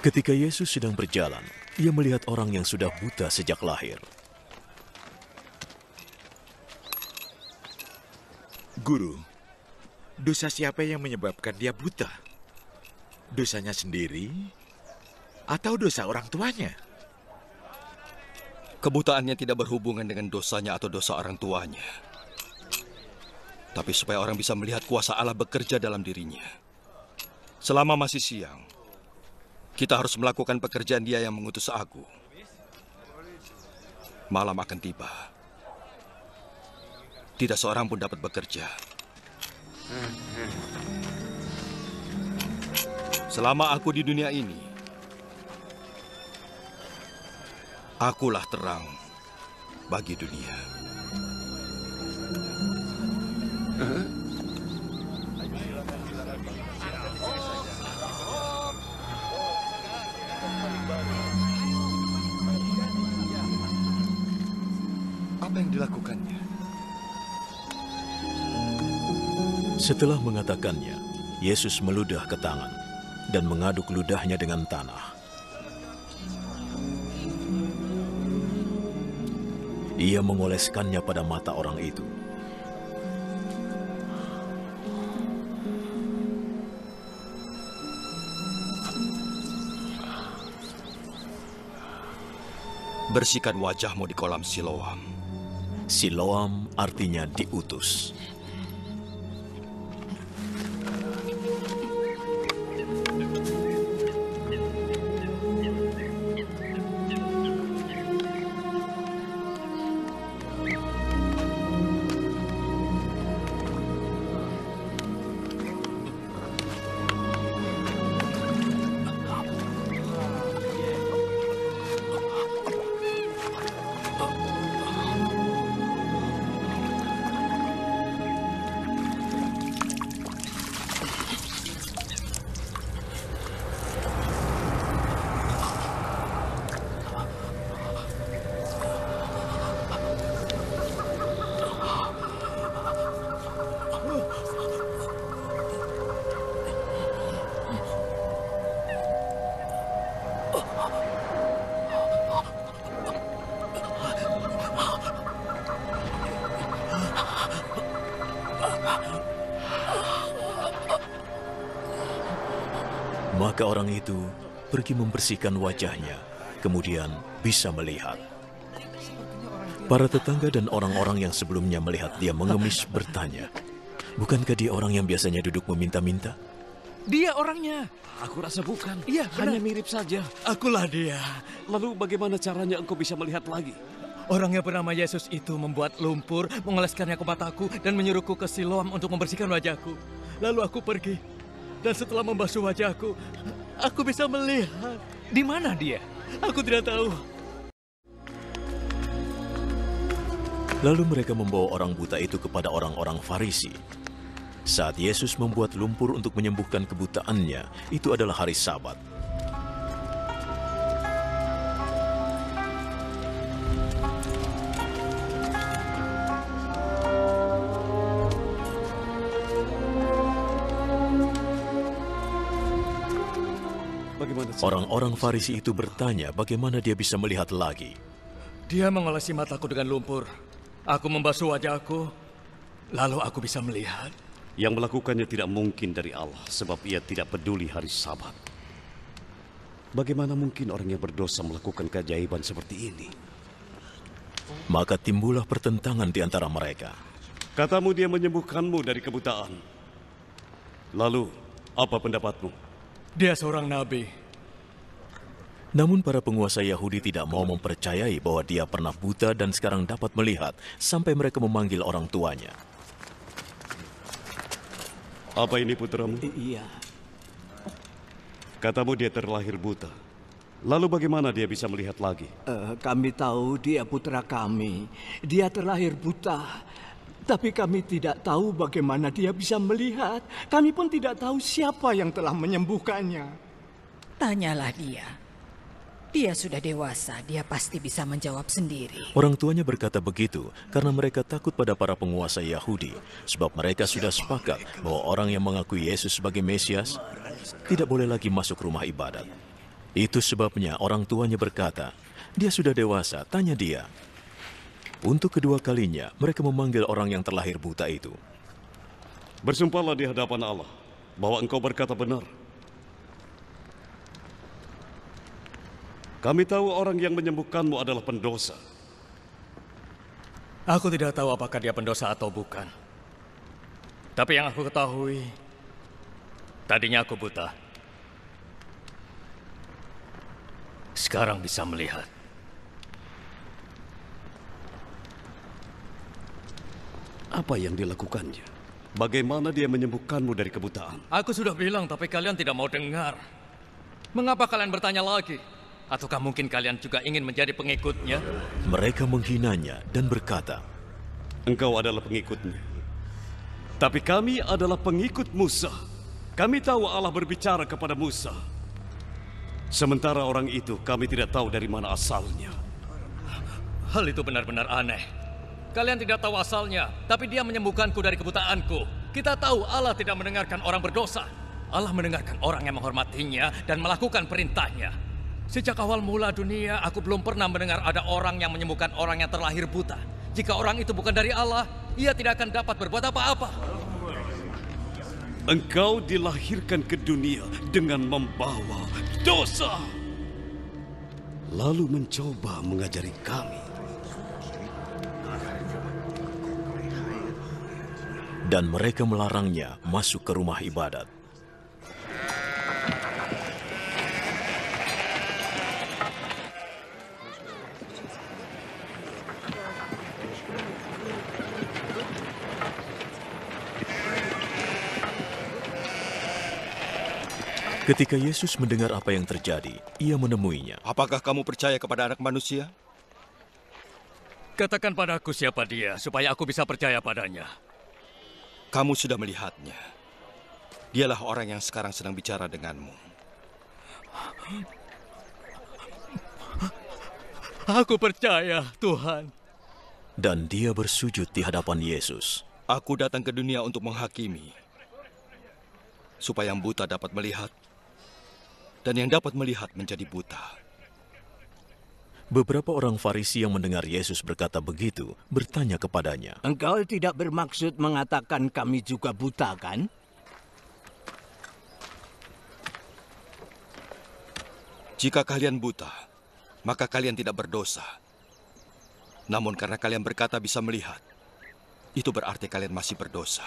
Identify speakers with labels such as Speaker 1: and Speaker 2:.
Speaker 1: Ketika Yesus sedang berjalan, ia melihat orang yang sudah buta sejak lahir.
Speaker 2: Guru, dosa siapa yang menyebabkan dia buta? Dosanya sendiri atau dosa orang tuanya?
Speaker 3: Kebutaannya tidak berhubungan dengan dosanya atau dosa orang tuanya. Tapi supaya orang bisa melihat kuasa Allah bekerja dalam dirinya. Selama masih siang, kita harus melakukan pekerjaan Dia yang mengutus aku. Malam akan tiba. Tidak seorang pun dapat bekerja. Selama aku di dunia ini, akulah terang bagi dunia. Apa yang dilakukannya?
Speaker 1: Setelah mengatakannya, Yesus meludah ke tangan dan mengaduk ludahnya dengan tanah. Ia mengoleskannya pada mata orang itu.
Speaker 3: Bersihkan wajahmu di kolam Siloam.
Speaker 1: Siloam artinya diutus. Maka orang itu pergi membersihkan wajahnya, kemudian bisa melihat. Para tetangga dan orang-orang yang sebelumnya melihat dia mengemis bertanya, "Bukankah dia orang yang biasanya duduk meminta-minta?"
Speaker 4: Dia orangnya.
Speaker 5: Aku rasa bukan.
Speaker 4: Iya,
Speaker 5: hanya
Speaker 4: benar.
Speaker 5: mirip saja.
Speaker 4: Akulah dia.
Speaker 5: Lalu bagaimana caranya engkau bisa melihat lagi?
Speaker 4: Orang yang bernama Yesus itu membuat lumpur, mengoleskannya ke mataku, dan menyuruhku ke Siloam untuk membersihkan wajahku. Lalu aku pergi. Dan setelah membasuh wajahku, aku bisa melihat. Di mana dia? Aku tidak tahu.
Speaker 1: Lalu mereka membawa orang buta itu kepada orang-orang Farisi. Saat Yesus membuat lumpur untuk menyembuhkan kebutaannya, itu adalah hari Sabat. Orang-orang Farisi itu bertanya bagaimana dia bisa melihat lagi.
Speaker 4: Dia mengolesi mataku dengan lumpur. Aku membasuh wajahku, lalu aku bisa melihat.
Speaker 6: Yang melakukannya tidak mungkin dari Allah, sebab ia tidak peduli hari Sabat. Bagaimana mungkin orang yang berdosa melakukan keajaiban seperti ini?
Speaker 1: Maka timbullah pertentangan di antara mereka.
Speaker 6: Katamu dia menyembuhkanmu dari kebutaan. Lalu, apa pendapatmu?
Speaker 4: Dia seorang nabi.
Speaker 1: Namun para penguasa Yahudi tidak mau mempercayai bahwa dia pernah buta dan sekarang dapat melihat, sampai mereka memanggil orang tuanya.
Speaker 6: Apa ini putramu?
Speaker 5: Iya.
Speaker 6: Katamu dia terlahir buta. Lalu bagaimana dia bisa melihat lagi?
Speaker 7: Kami tahu dia putra kami. Dia terlahir buta. Tapi kami tidak tahu bagaimana dia bisa melihat. Kami pun tidak tahu siapa yang telah menyembuhkannya.
Speaker 8: Tanyalah dia. Dia sudah dewasa, dia pasti bisa menjawab sendiri.
Speaker 1: Orang tuanya berkata begitu karena mereka takut pada para penguasa Yahudi, sebab mereka sudah sepakat bahwa orang yang mengakui Yesus sebagai Mesias tidak boleh lagi masuk rumah ibadat. Itu sebabnya orang tuanya berkata, dia sudah dewasa, tanya dia. Untuk kedua kalinya, mereka memanggil orang yang terlahir buta itu.
Speaker 6: Bersumpahlah di hadapan Allah bahwa engkau berkata benar. Kami tahu orang yang menyembuhkanmu adalah pendosa.
Speaker 4: Aku tidak tahu apakah dia pendosa atau bukan. Tapi yang aku ketahui, tadinya aku buta. Sekarang bisa melihat.
Speaker 6: Apa yang dilakukannya? Bagaimana dia menyembuhkanmu dari kebutaan?
Speaker 4: Aku sudah bilang, tapi kalian tidak mau dengar. Mengapa kalian bertanya lagi? Ataukah mungkin kalian juga ingin menjadi pengikutnya?
Speaker 1: Mereka menghinanya dan berkata,
Speaker 6: Engkau adalah pengikutnya. Tapi kami adalah pengikut Musa. Kami tahu Allah berbicara kepada Musa. Sementara orang itu kami tidak tahu dari mana asalnya.
Speaker 4: Hal itu benar-benar aneh. Kalian tidak tahu asalnya, tapi dia menyembuhkanku dari kebutaanku. Kita tahu Allah tidak mendengarkan orang berdosa. Allah mendengarkan orang yang menghormatinya dan melakukan perintahnya. Sejak awal mula dunia, aku belum pernah mendengar ada orang yang menyembuhkan orang yang terlahir buta. Jika orang itu bukan dari Allah, ia tidak akan dapat berbuat apa-apa.
Speaker 6: Engkau dilahirkan ke dunia dengan membawa dosa. Lalu mencoba mengajari kami.
Speaker 1: Dan mereka melarangnya masuk ke rumah ibadat. Ketika Yesus mendengar apa yang terjadi, ia menemuinya.
Speaker 3: Apakah kamu percaya kepada Anak Manusia?
Speaker 4: Katakan padaku siapa dia, supaya aku bisa percaya padanya.
Speaker 3: Kamu sudah melihatnya. Dialah orang yang sekarang sedang bicara denganmu.
Speaker 4: Aku percaya, Tuhan.
Speaker 1: Dan dia bersujud di hadapan Yesus.
Speaker 3: Aku datang ke dunia untuk menghakimi, supaya yang buta dapat melihat, dan yang dapat melihat menjadi buta.
Speaker 1: Beberapa orang Farisi yang mendengar Yesus berkata begitu, bertanya kepadanya,
Speaker 7: Engkau tidak bermaksud mengatakan kami juga buta, kan?
Speaker 3: Jika kalian buta, maka kalian tidak berdosa. Namun karena kalian berkata bisa melihat, itu berarti kalian masih berdosa.